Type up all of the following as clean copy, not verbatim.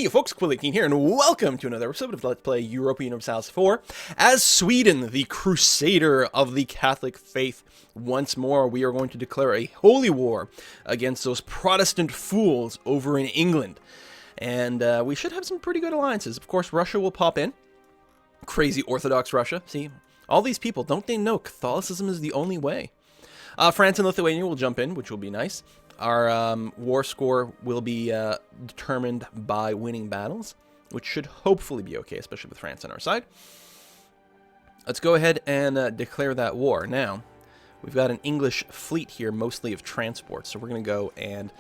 Hey folks, Quilliking here, and welcome to another episode of Let's Play Europa Universalis 4. As Sweden, the crusader of the Catholic faith, once more we are going to declare a holy war against those Protestant fools over in England. And we should have some pretty good alliances. Of course, Russia will pop in. Crazy Orthodox Russia. See, all these people, don't they know Catholicism is the only way? France and Lithuania will jump in, which will be nice. Our war score will be determined by winning battles, which should hopefully be okay, especially with France on our side. Let's go ahead and declare that war. Now, we've got an English fleet here, mostly of transport, so we're going to go and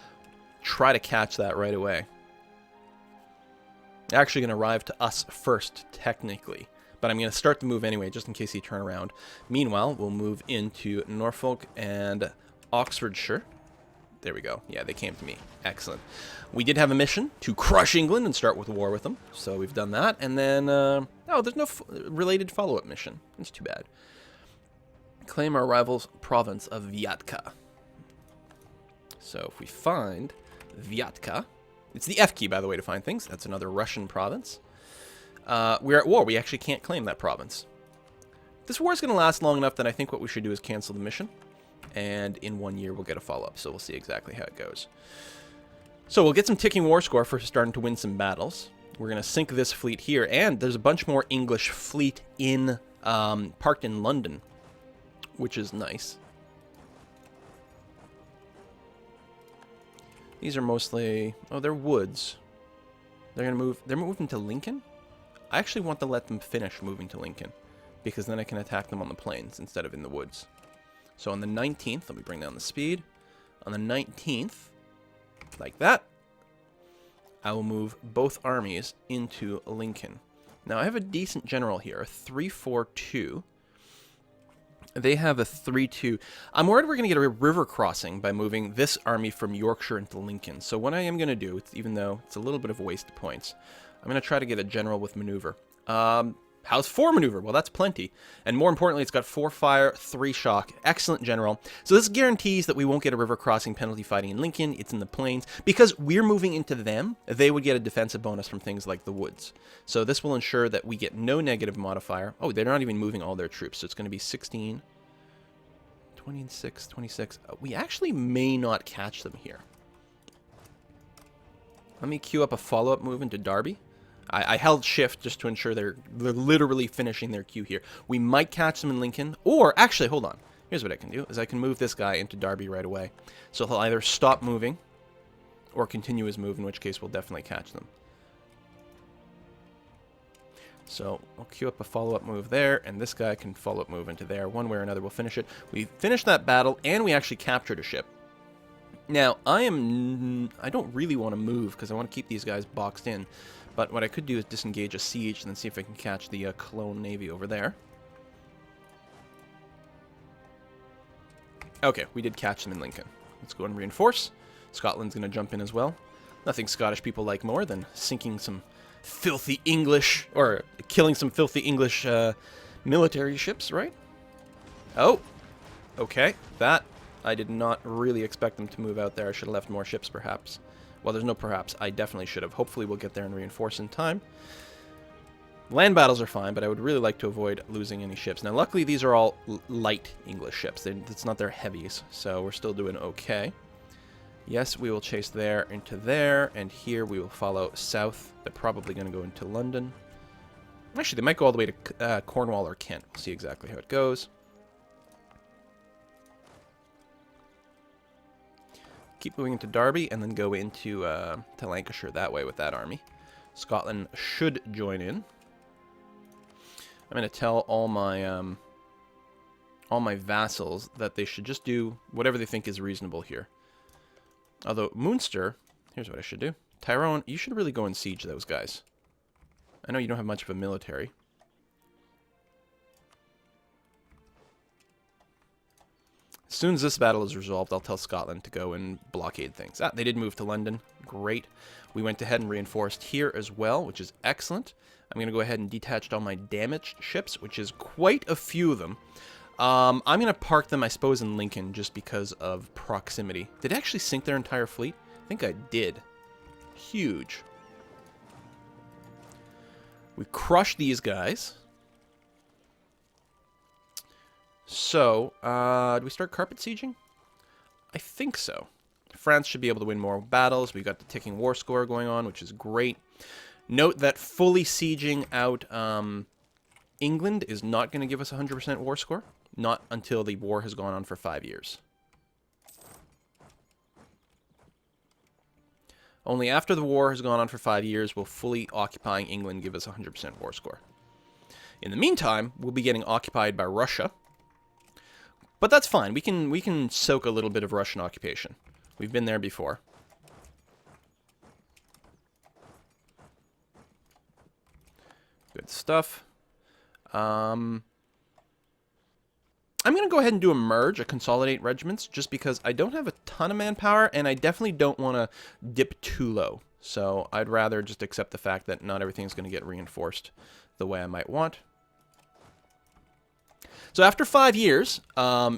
try to catch that right away. They're actually going to arrive to us first, technically, but I'm going to start the move anyway, just in case they turn around. Meanwhile, we'll move into Norfolk and Oxfordshire. There we go. Yeah, they came to me. Excellent. We did have a mission to crush England and start with war with them. So we've done that. And then, oh, there's no related follow-up mission. That's too bad. Claim our rival's province of Vyatka. So if we find Vyatka, it's the F key, by the way, to find things. That's another Russian province. We're at war. We actually can't claim that province. This war is going to last long enough that I think what we should do is cancel the mission. And in 1 year, we'll get a follow-up, so we'll see exactly how it goes. So we'll get some ticking war score for starting to win some battles. We're going to sink this fleet here, and there's a bunch more English fleet in parked in London, which is nice. These are mostly... oh, they're woods. They're going to move... they're moving to Lincoln? I actually want to let them finish moving to Lincoln, because then I can attack them on the plains instead of in the woods. So on the 19th, let me bring down the speed. On the 19th, like that, I will move both armies into Lincoln. Now, I have a decent general here, a 3-4-2. They have a 3-2. I'm worried we're going to get a river crossing by moving this army from Yorkshire into Lincoln. So what I am going to do, even though it's a little bit of a waste of points, I'm going to try to get a general with maneuver. How's 4 maneuver? Well, that's plenty. And more importantly, it's got 4 fire, 3 shock. Excellent general. So this guarantees that we won't get a river crossing penalty fighting in Lincoln. It's in the plains. Because we're moving into them, they would get a defensive bonus from things like the woods. So this will ensure that we get no negative modifier. Oh, they're not even moving all their troops. So it's going to be 16, 26, 26. We actually may not catch them here. Let me queue up a follow-up move into Derby. I held shift just to ensure they're literally finishing their queue here. We might catch them in Lincoln, or actually, hold on. Here's what I can do, is I can move this guy into Derby right away. So he'll either stop moving or continue his move, in which case we'll definitely catch them. So we'll queue up a follow-up move there, and this guy can follow-up move into there. One way or another, we'll finish it. We finished that battle, and we actually captured a ship. Now, I don't really want to move, because I want to keep these guys boxed in. But what I could do is disengage a siege and then see if I can catch the Cologne Navy over there. Okay, we did catch them in Lincoln. Let's go and reinforce. Scotland's going to jump in as well. Nothing Scottish people like more than sinking some filthy English, or killing some filthy English military ships, right? Oh, okay. That, I did not really expect them to move out there. I should have left more ships, perhaps. Well, there's no perhaps. I definitely should have. Hopefully we'll get there and reinforce in time. Land battles are fine, but I would really like to avoid losing any ships. Now, luckily, these are all light English ships. It's not their heavies, so we're still doing okay. Yes, we will chase there into there, and here we will follow south. They're probably going to go into London. Actually, they might go all the way to Cornwall or Kent. We'll see exactly how it goes. Keep moving into Derby, and then go into to Lancashire that way with that army. Scotland should join in. I'm going to tell all my vassals that they should just do whatever they think is reasonable here. Although, Munster, here's what I should do. Tyrone, you should really go and siege those guys. I know you don't have much of a military. As soon as this battle is resolved, I'll tell Scotland to go and blockade things. Ah, they did move to London. Great. We went ahead and reinforced here as well, which is excellent. I'm going to go ahead and detach all my damaged ships, which is quite a few of them. I'm going to park them, I suppose, in Lincoln just because of proximity. Did it actually sink their entire fleet? I think I did. Huge. We crush these guys. So, do we start carpet sieging? I think so. France should be able to win more battles. We've got the ticking war score going on, which is great. Note that fully sieging out England is not going to give us a 100% war score. Not until the war has gone on for 5 years. Only after the war has gone on for 5 years will fully occupying England give us a 100% war score. In the meantime, we'll be getting occupied by Russia. But that's fine. We can soak a little bit of Russian occupation. We've been there before. Good stuff. I'm going to go ahead and do a merge, a consolidate regiments, just because I don't have a ton of manpower, and I definitely don't want to dip too low. So I'd rather just accept the fact that not everything's going to get reinforced the way I might want. So after 5 years,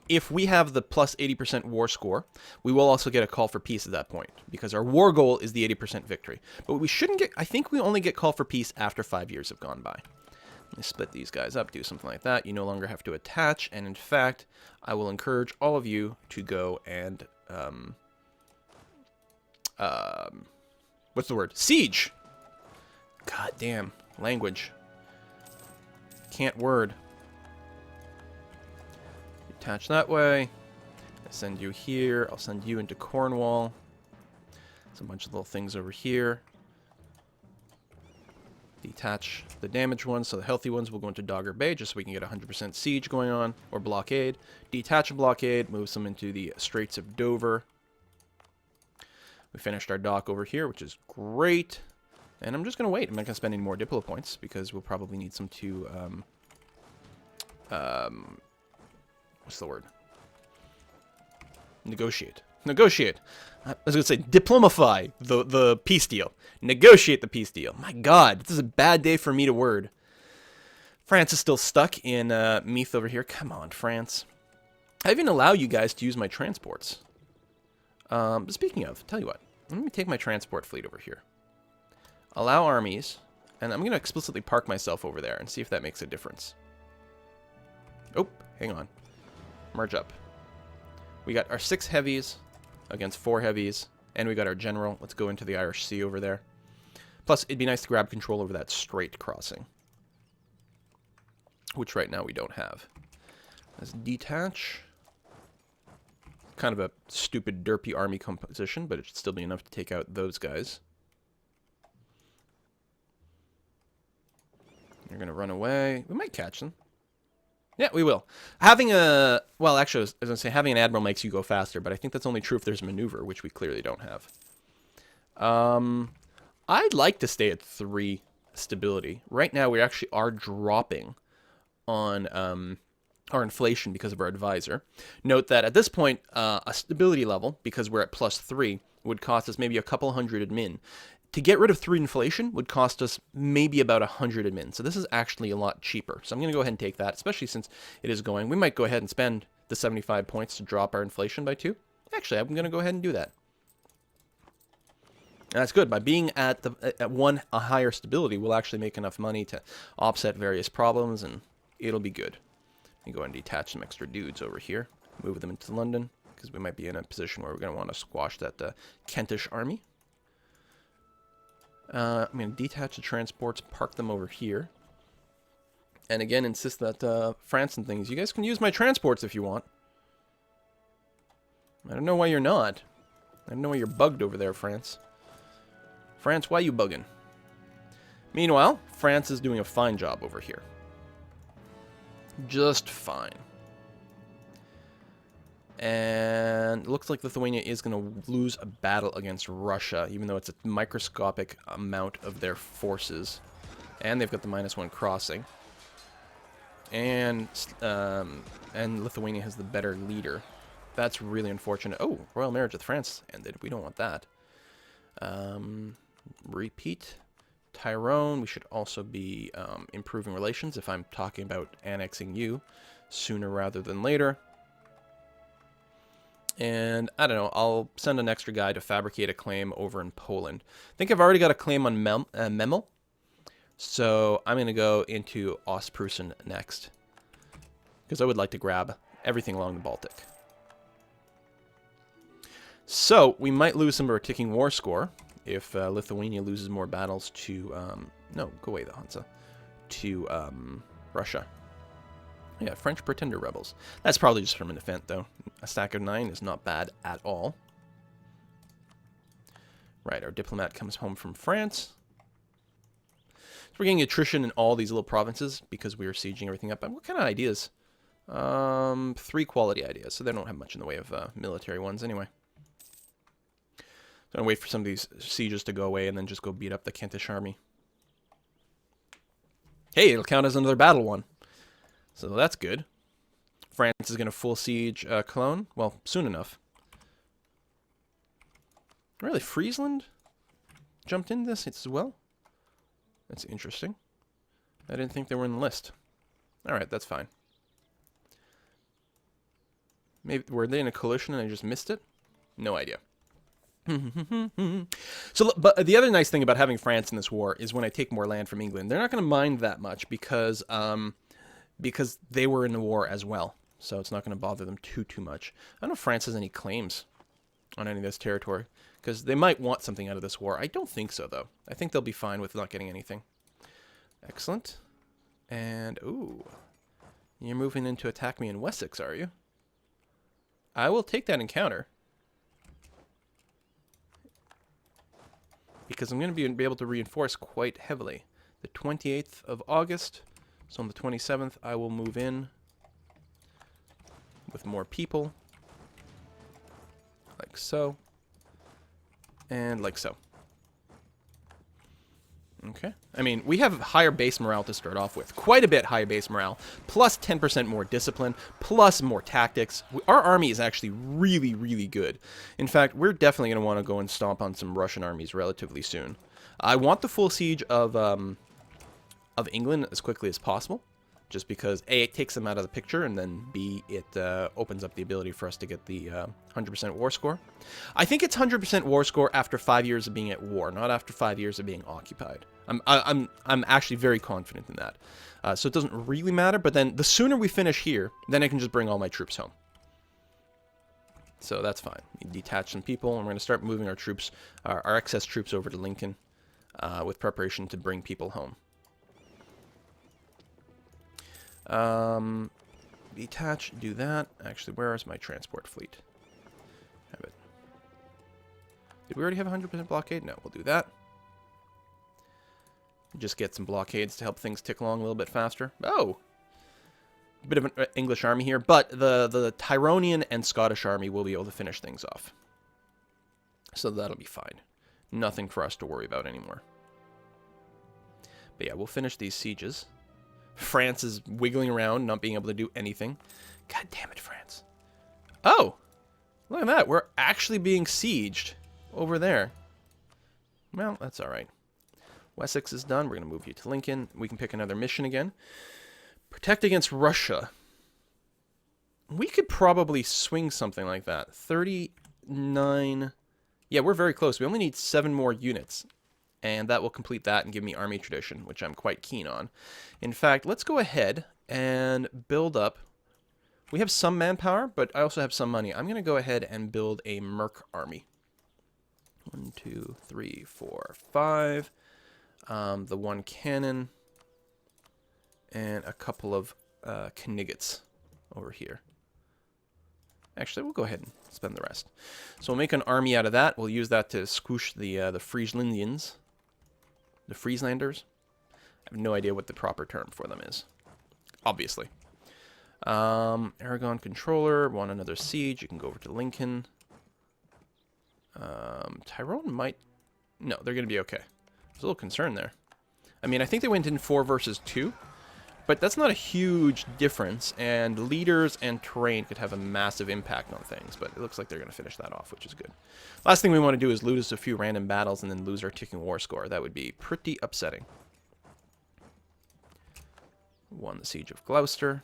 if we have the plus 80% war score, we will also get a call for peace at that point, because our war goal is the 80% victory. But we shouldn't get, I think we only get call for peace after 5 years have gone by. Let me split these guys up, do something like that. You no longer have to attach, and in fact, I will encourage all of you to go and, what's the word? Siege! God damn, language. Can't word. Attach that way. I send you here. I'll send you into Cornwall. There's a bunch of little things over here. Detach the damaged ones, so the healthy ones will go into Dogger Bay, just so we can get 100% siege going on, or blockade. Detach a blockade, moves them into the Straits of Dover. We finished our dock over here, which is great. And I'm just going to wait. I'm not going to spend any more Diplo points, because we'll probably need some to, what's the word? Negotiate. Negotiate. I was going to say diplomify the peace deal. Negotiate the peace deal. My God, this is a bad day for me to word. France is still stuck in Meath over here. Come on, France. I even allow you guys to use my transports. Speaking of, tell you what. Let me take my transport fleet over here. Allow armies. And I'm going to explicitly park myself over there and see if that makes a difference. Oh, hang on. Merge up. We got our 6 heavies against 4 heavies, and we got our general. Let's go into the Irish Sea over there. Plus, it'd be nice to grab control over that strait crossing, which right now we don't have. Let's detach. Kind of a stupid, derpy army composition, but it should still be enough to take out those guys. You're going to run away. We might catch them. Yeah, we will. Having a... Well, actually, I was going to say having an admiral makes you go faster, but I think that's only true if there's maneuver, which we clearly don't have. I'd like to stay at 3 stability. Right now, we actually are dropping on our inflation because of our advisor. Note that at this point, a stability level, because we're at +3, would cost us maybe a couple hundred admin. To get rid of 3 inflation would cost us maybe about 100 admin. So this is actually a lot cheaper. So I'm going to go ahead and take that, especially since it is going. We might go ahead and spend the 75 points to drop our inflation by 2. Actually, I'm going to go ahead and do that. And that's good. By being at a higher stability, we'll actually make enough money to offset various problems, and it'll be good. Let me go ahead and detach some extra dudes over here. Move them into London, because we might be in a position where we're going to want to squash that Kentish army. I'm going to detach the transports, park them over here. And again, insist that France and things, you guys can use my transports if you want. I don't know why you're not. I don't know why you're bugged over there, France. France, why you bugging? Meanwhile, France is doing a fine job over here. Just fine. And it looks like Lithuania is going to lose a battle against Russia, even though it's a microscopic amount of their forces. And they've got the -1 crossing. And Lithuania has the better leader. That's really unfortunate. Oh, royal marriage with France ended. We don't want that. Repeat. Tyrone, we should also be improving relations if I'm talking about annexing you sooner rather than later. And, I don't know, I'll send an extra guy to fabricate a claim over in Poland. I think I've already got a claim on Memel. So I'm going to go into Ostprussen next, because I would like to grab everything along the Baltic. So we might lose some of our ticking war score if Lithuania loses more battles to... no, go away, the Hansa. To Russia. Yeah, French Pretender Rebels. That's probably just from an event, though. A stack of 9 is not bad at all. Right, our diplomat comes home from France. So we're getting attrition in all these little provinces because we are sieging everything up. And what kind of ideas? 3 quality ideas, so they don't have much in the way of military ones anyway. So I'm going to wait for some of these sieges to go away and then just go beat up the Kentish army. Hey, it'll count as another battle won. So that's good. France is going to full siege Cologne. Well, soon enough. Really, Friesland jumped in this as well? That's interesting. I didn't think they were in the list. Alright, that's fine. Maybe were they in a coalition and I just missed it? No idea. So, but the other nice thing about having France in this war is when I take more land from England, they're not going to mind that much because they were in the war as well. So it's not going to bother them too much. I don't know if France has any claims on any of this territory because they might want something out of this war. I don't think so, though. I think they'll be fine with not getting anything. Excellent. And, ooh, you're moving in to attack me in Wessex, are you? I will take that encounter. Because I'm going to be able to reinforce quite heavily. The 28th of August, so on the 27th, I will move in with more people. Like so. And like so. Okay. I mean, we have higher base morale to start off with. Quite a bit higher base morale. Plus 10% more discipline. Plus more tactics. Our army is actually really, really good. In fact, we're definitely going to want to go and stomp on some Russian armies relatively soon. I want the full siege of England as quickly as possible. Just because, A, it takes them out of the picture, and then, B, it opens up the ability for us to get the 100% war score. I think it's 100% war score after 5 years of being at war, not after 5 years of being occupied. I'm actually very confident in that. So it doesn't really matter, but then the sooner we finish here, then I can just bring all my troops home. So that's fine. We detach some people, and we're going to start moving our troops, our excess troops over to Lincoln with preparation to bring people home. Detach, do that. Actually, where is my transport fleet? Have it. Did we already have 100% blockade? No, we'll do that. Just get some blockades to help things tick along a little bit faster. Oh! A bit of an English army here, but the Tyronian and Scottish army will be able to finish things off. So that'll be fine. Nothing for us to worry about anymore. But yeah, we'll finish these sieges. France is wiggling around, not being able to do anything. God damn it, France. Oh! Look at that. We're actually being sieged over there. Well, that's alright. Wessex is done. We're going to move you to Lincoln. We can pick another mission again. Protect against Russia. We could probably swing something like that. 39... Yeah, we're very close. We only need 7 more units. And that will complete that and give me army tradition, which I'm quite keen on. In fact, let's go ahead and build up. We have some manpower, but I also have some money. I'm going to go ahead and build a Merc army. 1, 2, 3, 4, 5. The 1 cannon. And a couple of Knigets over here. Actually, we'll go ahead and spend the rest. So we'll make an army out of that. We'll use that to squish the Frieslandians. The Frieslanders. I have no idea what the proper term for them is. Obviously. Aragon Controller. Want another siege. You can go over to Lincoln. Tyrone might... No, they're going to be okay. There's a little concern there. I mean, I think they went in 4 versus 2. But that's not a huge difference, and leaders and terrain could have a massive impact on things, but it looks like they're going to finish that off, which is good. Last thing we want to do is lose a few random battles and then lose our ticking war score. That would be pretty upsetting. Won the Siege of Gloucester.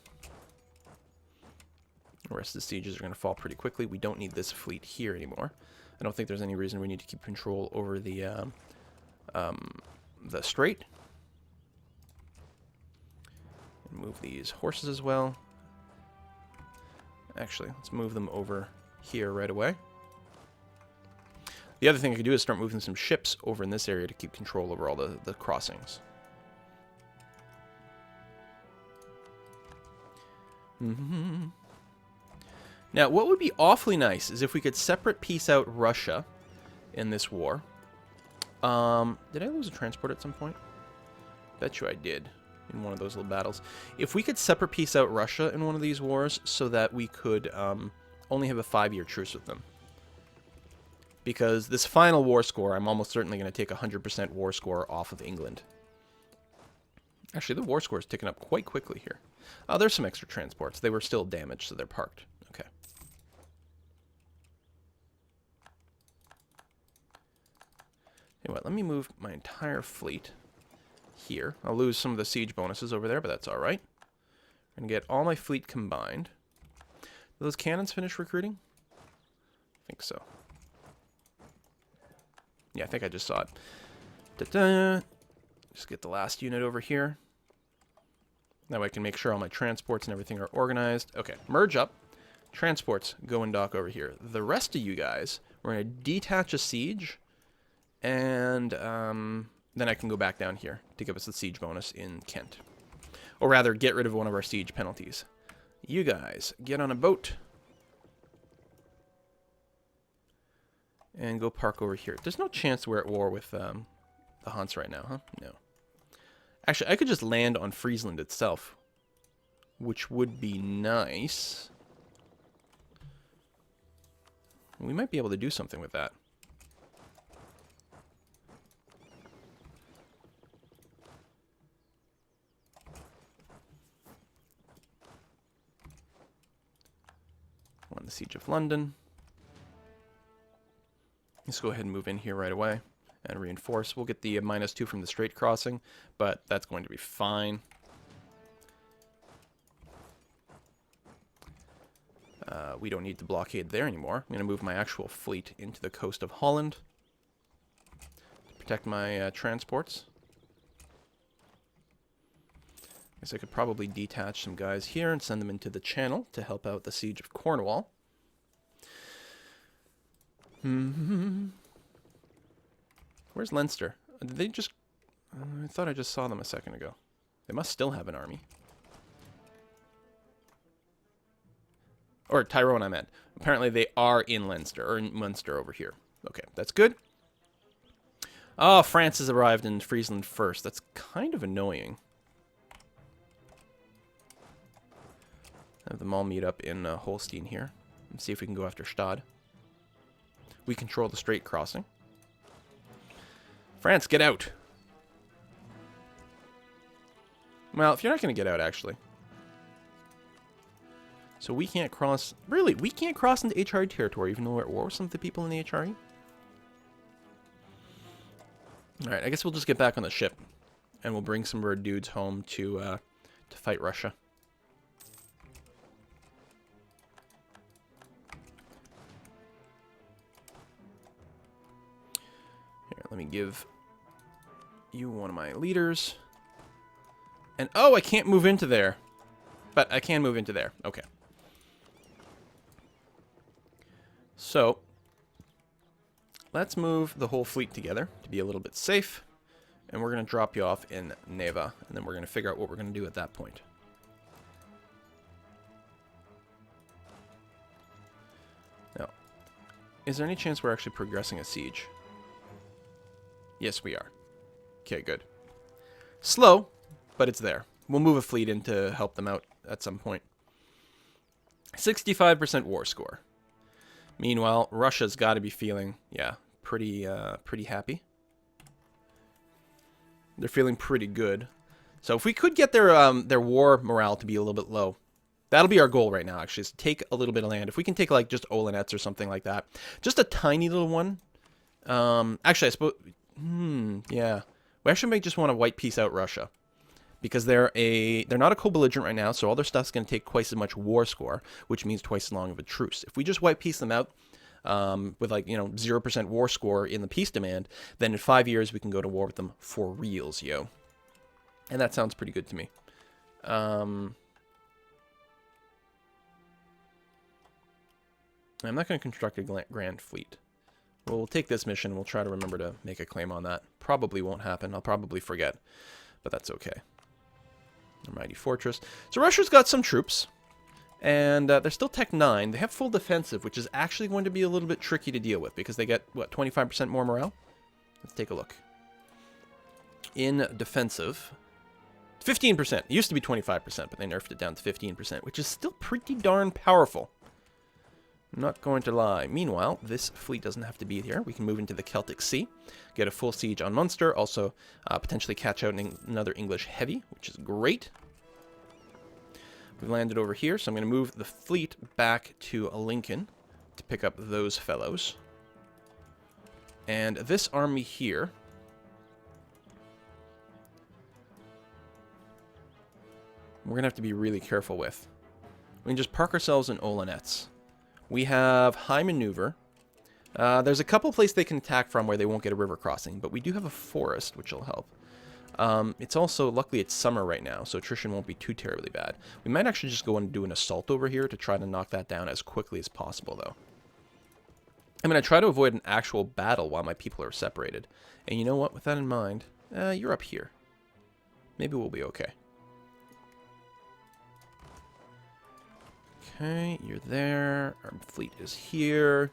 The rest of the sieges are going to fall pretty quickly. We don't need this fleet here anymore. I don't think there's any reason we need to keep control over the strait. move these horses as well. Actually, let's move them over here right away. The other thing I could do is start moving some ships over in this area to keep control over all the crossings. Now, what would be awfully nice is if we could separate piece out Russia in this war. Did I lose a transport at some point? Bet you I did in one of those little battles. If we could separate piece out Russia in one of these wars so that we could only have a 5-year truce with them. Because this final war score, I'm almost certainly going to take 100% war score off of England. Actually, the war score is ticking up quite quickly here. Oh, there's some extra transports. They were still damaged, so they're parked. Okay. Anyway, let me move my entire fleet here. I'll lose some of the siege bonuses over there, but that's all right. I'm going to get all my fleet combined. Do those cannons finish recruiting? I think so. Yeah, I think I just saw it. Da-da. Just get the last unit over here. That way I can make sure all my transports and everything are organized. Okay, merge up. Transports go and dock over here. The rest of you guys, we're going to detach a siege. And then I can go back down here to give us the siege bonus in Kent. Or rather, get rid of one of our siege penalties. You guys, get on a boat. And go park over here. There's no chance we're at war with the Huns right now, huh? No. Actually, I could just land on Friesland itself, which would be nice. We might be able to do something with that. Won the Siege of London. Let's go ahead and move in here right away and reinforce. We'll get the -2 from the Strait crossing, but that's going to be fine. We don't need the blockade there anymore. I'm going to move my actual fleet into the coast of Holland to protect my transports. Guess I could probably detach some guys here and send them into the channel to help out the siege of Cornwall. Where's Leinster? Did they just... I thought I just saw them a second ago. They must still have an army. Or Tyrone, I meant. Apparently they are in Leinster, or in Munster over here. Okay, that's good. Oh, France has arrived in Friesland first. That's kind of annoying. Have them all meet up in Holstein here. And see if we can go after Stade. We control the Strait crossing. France, get out! Well, if you're not going to get out, actually. So we can't cross... Really, we can't cross into HRE territory, even though we're at war with some of the people in the HRE? Alright, I guess we'll just get back on the ship. And we'll bring some of our dudes home to fight Russia. Here, let me give you one of my leaders. And, oh, I can't move into there. But I can move into there. Okay. So, let's move the whole fleet together to be a little bit safe. And we're going to drop you off in Neva. And then we're going to figure out what we're going to do at that point. Now, is there any chance we're actually progressing a siege? Yes, we are. Okay, good. Slow, but it's there. We'll move a fleet in to help them out at some point. 65% war score. Meanwhile, Russia's got to be feeling, yeah, pretty happy. They're feeling pretty good. So if we could get their war morale to be a little bit low, that'll be our goal right now, actually, is to take a little bit of land. If we can take, like, just Olonets or something like that. Just a tiny little one. Actually, I suppose... yeah. We actually may just want to white piece out Russia. Because they're not a co-belligerent right now, so all their stuff's going to take twice as much war score, which means twice as long of a truce. If we just white piece them out with, like, 0% war score in the peace demand, then in 5 years we can go to war with them for reals, yo. And that sounds pretty good to me. I'm not going to construct a grand fleet. We'll take this mission. We'll try to remember to make a claim on that. Probably won't happen. I'll probably forget. But that's okay. A mighty fortress. So Russia's got some troops. And they're still Tech 9. They have full defensive, which is actually going to be a little bit tricky to deal with. Because they get, what, 25% more morale? Let's take a look. In defensive, 15%. It used to be 25%, but they nerfed it down to 15%, which is still pretty darn powerful. I'm not going to lie. Meanwhile, this fleet doesn't have to be here. We can move into the Celtic Sea, get a full siege on Munster, also potentially catch out another English heavy, which is great. We landed over here, so I'm going to move the fleet back to Lincoln to pick up those fellows. And this army here, we're going to have to be really careful with. We can just park ourselves in Olonets. We have high maneuver. There's a couple places they can attack from where they won't get a river crossing, but we do have a forest, which will help. It's also, luckily it's summer right now, so attrition won't be too terribly bad. We might actually just go and do an assault over here to try to knock that down as quickly as possible, though. I'm going to try to avoid an actual battle while my people are separated. And you know what? With that in mind, you're up here. Maybe we'll be okay. Okay, you're there. Our fleet is here.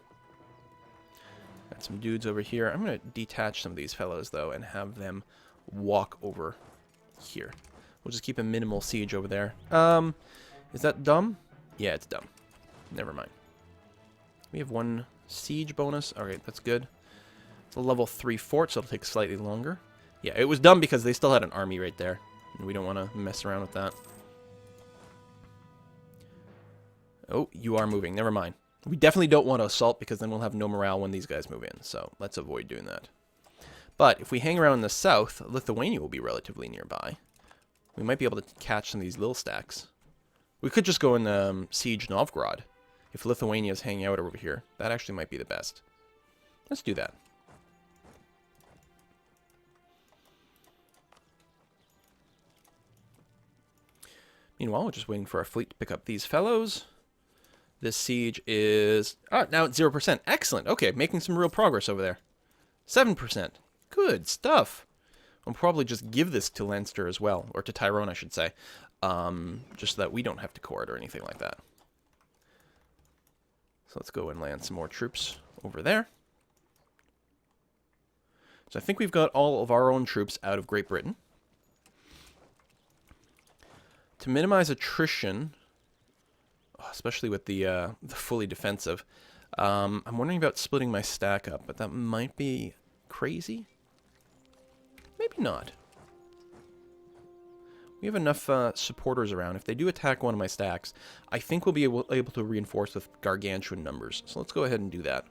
Got some dudes over here. I'm going to detach some of these fellows, though, and have them walk over here. We'll just keep a minimal siege over there. Is that dumb? Yeah, it's dumb. Never mind. We have one siege bonus. Alright, that's good. It's a level 3 fort, so it'll take slightly longer. Yeah, it was dumb because they still had an army right there. And we don't want to mess around with that. Oh, you are moving. Never mind. We definitely don't want to assault because then we'll have no morale when these guys move in. So let's avoid doing that. But if we hang around in the south, Lithuania will be relatively nearby. We might be able to catch some of these little stacks. We could just go and siege Novgorod. If Lithuania is hanging out over here, that actually might be the best. Let's do that. Meanwhile, we're just waiting for our fleet to pick up these fellows. This siege is... Oh, now it's 0%. Excellent. Okay, making some real progress over there. 7%. Good stuff. I'll probably just give this to Leinster as well. Or to Tyrone, I should say. Just so that we don't have to court or anything like that. So let's go and land some more troops over there. So I think we've got all of our own troops out of Great Britain. To minimize attrition, especially with the fully defensive, I'm wondering about splitting my stack up, but that might be crazy. Maybe not. We have enough supporters around. If they do attack one of my stacks, I think we'll be able to reinforce with gargantuan numbers. So let's go ahead and do that.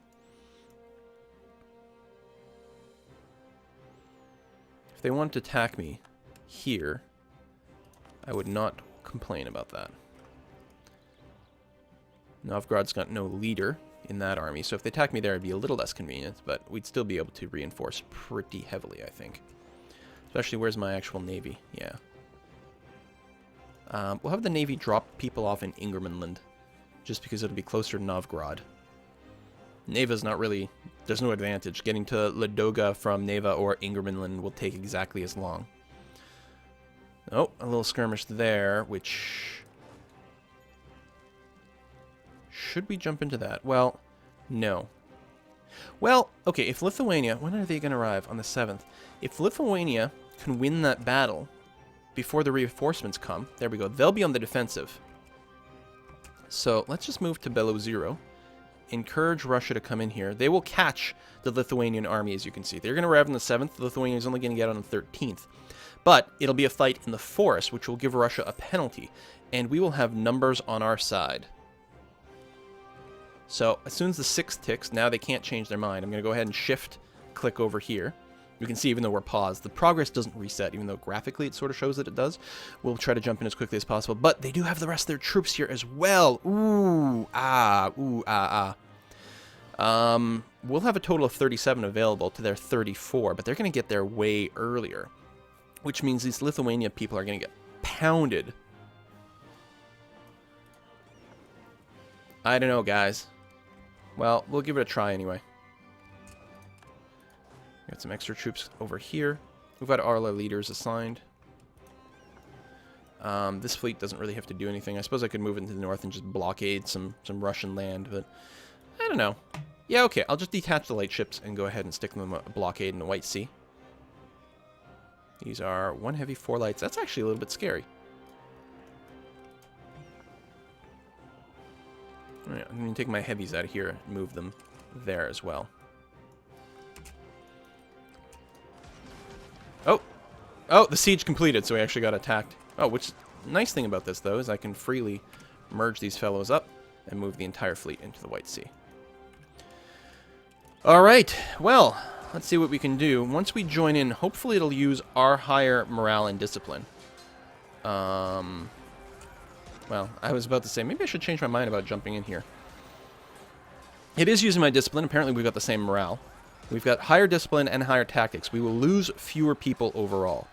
If they want to attack me here, I would not complain about that. Novgorod's got no leader in that army, so if they attack me there, it'd be a little less convenient, but we'd still be able to reinforce pretty heavily, I think. Especially, where's my actual navy? Yeah. We'll have the navy drop people off in Ingermanland, just because it'll be closer to Novgorod. Neva's not really... There's no advantage. Getting to Ladoga from Neva or Ingermanland will take exactly as long. Oh, a little skirmish there, which... Should we jump into that? Well, no. Well, okay, if Lithuania... When are they going to arrive? On the 7th. If Lithuania can win that battle before the reinforcements come, there we go, they'll be on the defensive. So let's just move to Below-Zero. Encourage Russia to come in here. They will catch the Lithuanian army, as you can see. They're going to arrive on the 7th. Lithuania is only going to get on the 13th. But it'll be a fight in the forest, which will give Russia a penalty. And we will have numbers on our side. So as soon as the 6th ticks, now they can't change their mind. I'm going to go ahead and shift click over here. You can see even though we're paused, the progress doesn't reset, even though graphically it sort of shows that it does. We'll try to jump in as quickly as possible. But they do have the rest of their troops here as well. Ooh, ah, ooh, ah, ah. We'll have a total of 37 available to their 34, but they're going to get there way earlier. Which means these Lithuania people are going to get pounded I don't know, guys. Well, we'll give it a try anyway. Got some extra troops over here. We've got all our leaders assigned. This fleet doesn't really have to do anything. I suppose I could move into the north and just blockade some Russian land, but I don't know. Yeah, okay, I'll just detach the light ships and go ahead and stick them a blockade in the White Sea. These are 1 heavy, 4 lights. That's actually a little bit scary. All right, I'm going to take my heavies out of here and move them there as well. Oh! Oh, the siege completed, so we actually got attacked. Oh, which nice thing about this, though, is I can freely merge these fellows up and move the entire fleet into the White Sea. All right, well, let's see what we can do. Once we join in, hopefully it'll use our higher morale and discipline. Well, I was about to say, maybe I should change my mind about jumping in here. It is using my discipline. Apparently we've got the same morale. We've got higher discipline and higher tactics. We will lose fewer people overall.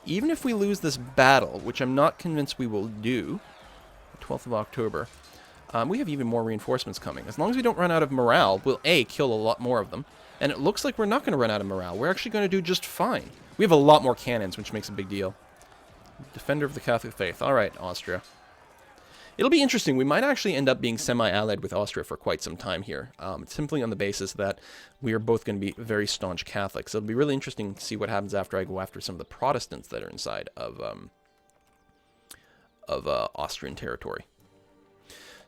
Even if we lose this battle, which I'm not convinced we will do, 12th of October, we have even more reinforcements coming. As long as we don't run out of morale, we'll A, kill a lot more of them. And it looks like we're not going to run out of morale. We're actually going to do just fine. We have a lot more cannons, which makes a big deal. Defender of the Catholic Faith. All right, Austria. It'll be interesting. We might actually end up being semi-allied with Austria for quite some time here, simply on the basis that we are both going to be very staunch Catholics. So it'll be really interesting to see what happens after I go after some of the Protestants that are inside of Austrian territory.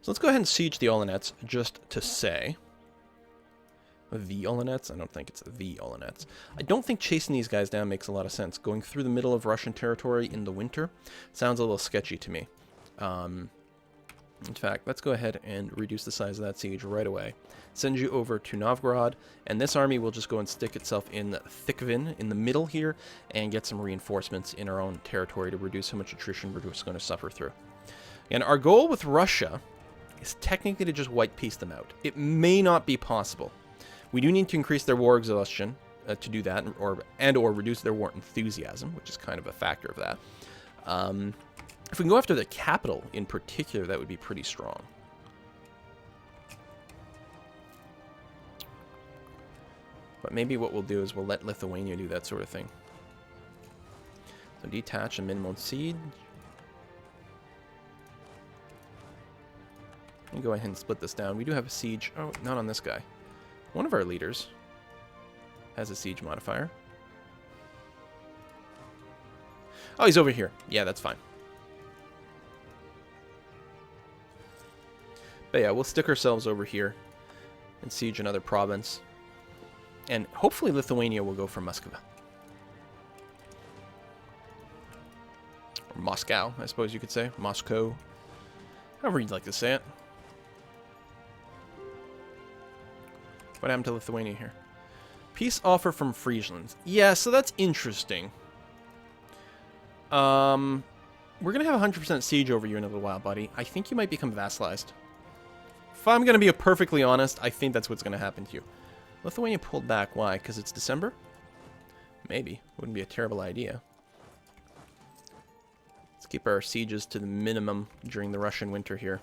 So let's go ahead and siege the Olonets, just to say. The Olonets? I don't think it's the Olonets. I don't think chasing these guys down makes a lot of sense. Going through the middle of Russian territory in the winter sounds a little sketchy to me. In fact, let's go ahead and reduce the size of that siege right away. Send you over to Novgorod, and this army will just go and stick itself in Thikvin, in the middle here, and get some reinforcements in our own territory to reduce how much attrition we're just going to suffer through. And our goal with Russia is technically to just white piece them out. It may not be possible. We do need to increase their war exhaustion to do that, or reduce their war enthusiasm, which is kind of a factor of that. If we can go after the capital in particular, that would be pretty strong. But maybe what we'll do is we'll let Lithuania do that sort of thing. So detach a minimum siege. Let me go ahead and split this down. We do have a siege. Oh, not on this guy. One of our leaders has a siege modifier. Oh, he's over here. Yeah, that's fine. But yeah, we'll stick ourselves over here and siege another province. And hopefully Lithuania will go for Muscova. Or Moscow, I suppose you could say. Moscow. However you'd like to say it. What happened to Lithuania here? Peace offer from Friesland. Yeah, so that's interesting. We're going to have 100% siege over you in a little while, buddy. I think you might become vassalized. If I'm going to be perfectly honest, I think that's what's going to happen to you. Lithuania pulled back. Why? Because it's December? Maybe. Wouldn't be a terrible idea. Let's keep our sieges to the minimum during the Russian winter here.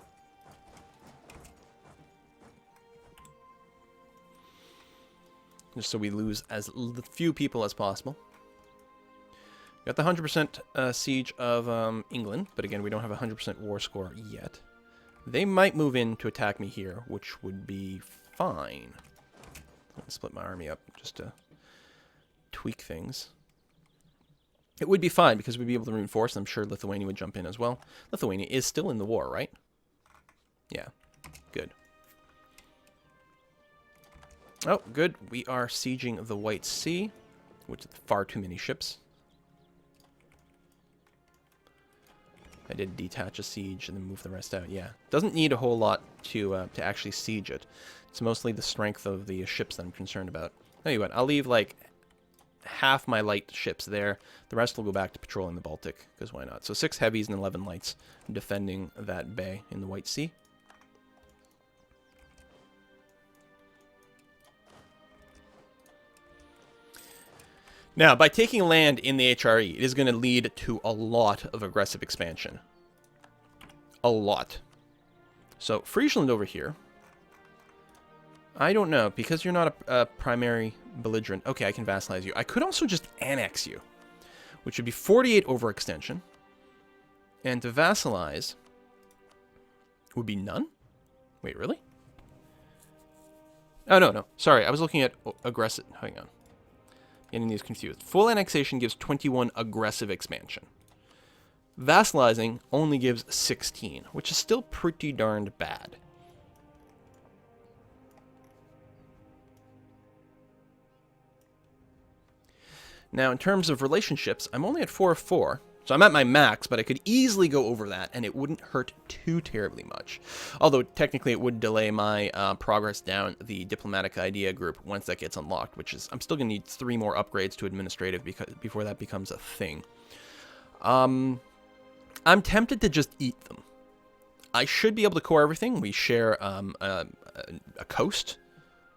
Just so we lose as few people as possible. Got the 100% siege of England, but again, we don't have a 100% war score yet. They might move in to attack me here, which would be fine. I'm going to split my army up just to tweak things. It would be fine because we'd be able to reinforce. I'm sure Lithuania would jump in as well. Lithuania is still in the war, right? Yeah, good. Oh, good. We are sieging the White Sea, which is far too many ships. I did detach a siege and then move the rest out. Yeah, doesn't need a whole lot to actually siege it. It's mostly the strength of the ships that I'm concerned about. Tell you what, I'll leave like half my light ships there. The rest will go back to patrolling the Baltic, because why not? So 6 heavies and 11 lights defending that bay in the White Sea. Now, by taking land in the HRE, it is going to lead to a lot of aggressive expansion. A lot. So Friesland over here. I don't know, because you're not a primary belligerent. Okay, I can vassalize you. I could also just annex you, which would be 48 overextension. And to vassalize would be none? Wait, really? Oh, no. Sorry, I was looking at aggressive. Hang on. Getting these confused. Full annexation gives 21 aggressive expansion. Vassalizing only gives 16, which is still pretty darned bad. Now, in terms of relationships, I'm only at 4 of 4. So I'm at my max, but I could easily go over that, and it wouldn't hurt too terribly much. Although, technically, it would delay my progress down the diplomatic idea group once that gets unlocked, which is, I'm still going to need 3 more upgrades to administrative before that becomes a thing. I'm tempted to just eat them. I should be able to core everything. We share a coast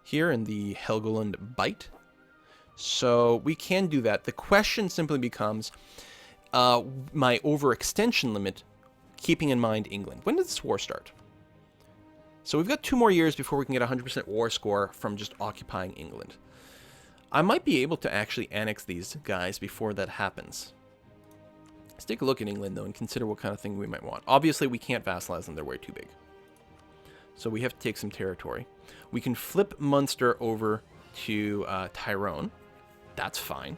here in the Helgoland Bight. So we can do that. The question simply becomes my overextension limit, keeping in mind England. When does this war start? So we've got 2 more years before we can get a 100% war score from just occupying England. I might be able to actually annex these guys before that happens. Let's take a look at England, though, and consider what kind of thing we might want. Obviously, we can't vassalize them. They're way too big. So we have to take some territory. We can flip Munster over to Tyrone. That's fine.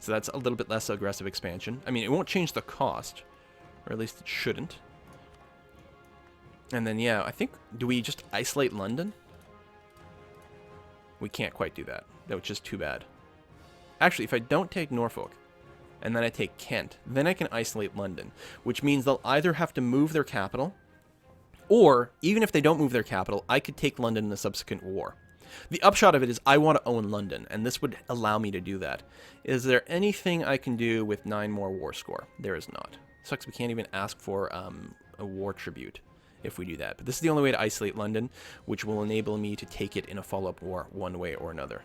So that's a little bit less aggressive expansion. I mean, it won't change the cost, or at least it shouldn't. And then, yeah, I think, do we just isolate London? We can't quite do that. That was just too bad. Actually, if I don't take Norfolk, and then I take Kent, then I can isolate London, which means they'll either have to move their capital, or, even if they don't move their capital, I could take London in the subsequent war. The upshot of it is I want to own London, and this would allow me to do that. Is there anything I can do with 9 more war score? There is not. Sucks we can't even ask for a war tribute if we do that. But this is the only way to isolate London, which will enable me to take it in a follow-up war one way or another.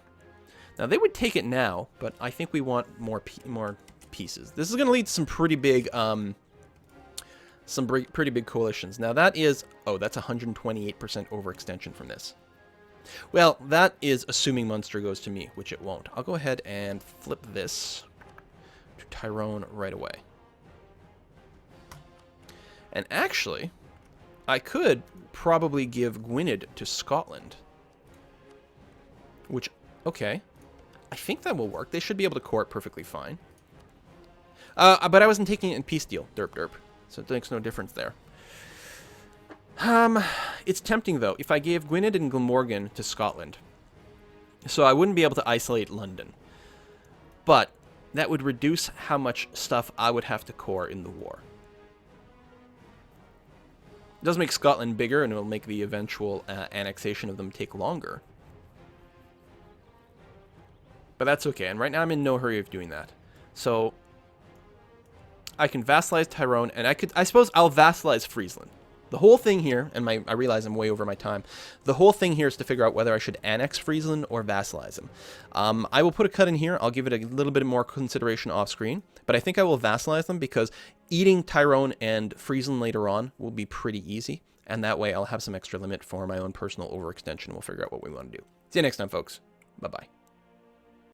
Now, they would take it now, but I think we want more pieces. This is going to lead to some pretty big coalitions. Now, that is... Oh, that's 128% overextension from this. Well, that is assuming Munster goes to me, which it won't. I'll go ahead and flip this to Tyrone right away. And actually, I could probably give Gwynedd to Scotland. Which, okay. I think that will work. They should be able to core it perfectly fine. But I wasn't taking it in peace deal. Derp derp. So it makes no difference there. It's tempting, though, if I gave Gwynedd and Glamorgan to Scotland. So I wouldn't be able to isolate London. But that would reduce how much stuff I would have to core in the war. It does make Scotland bigger, and it will make the eventual annexation of them take longer. But that's okay, and right now I'm in no hurry of doing that. So I can vassalize Tyrone, and I suppose I'll vassalize Friesland. The whole thing here, and I realize I'm way over my time, the whole thing here is to figure out whether I should annex Friesland or vassalize him. I will put a cut in here. I'll give it a little bit more consideration off screen, but I think I will vassalize them because eating Tyrone and Friesland later on will be pretty easy, and that way I'll have some extra limit for my own personal overextension. We'll figure out what we want to do. See you next time, folks. Bye-bye.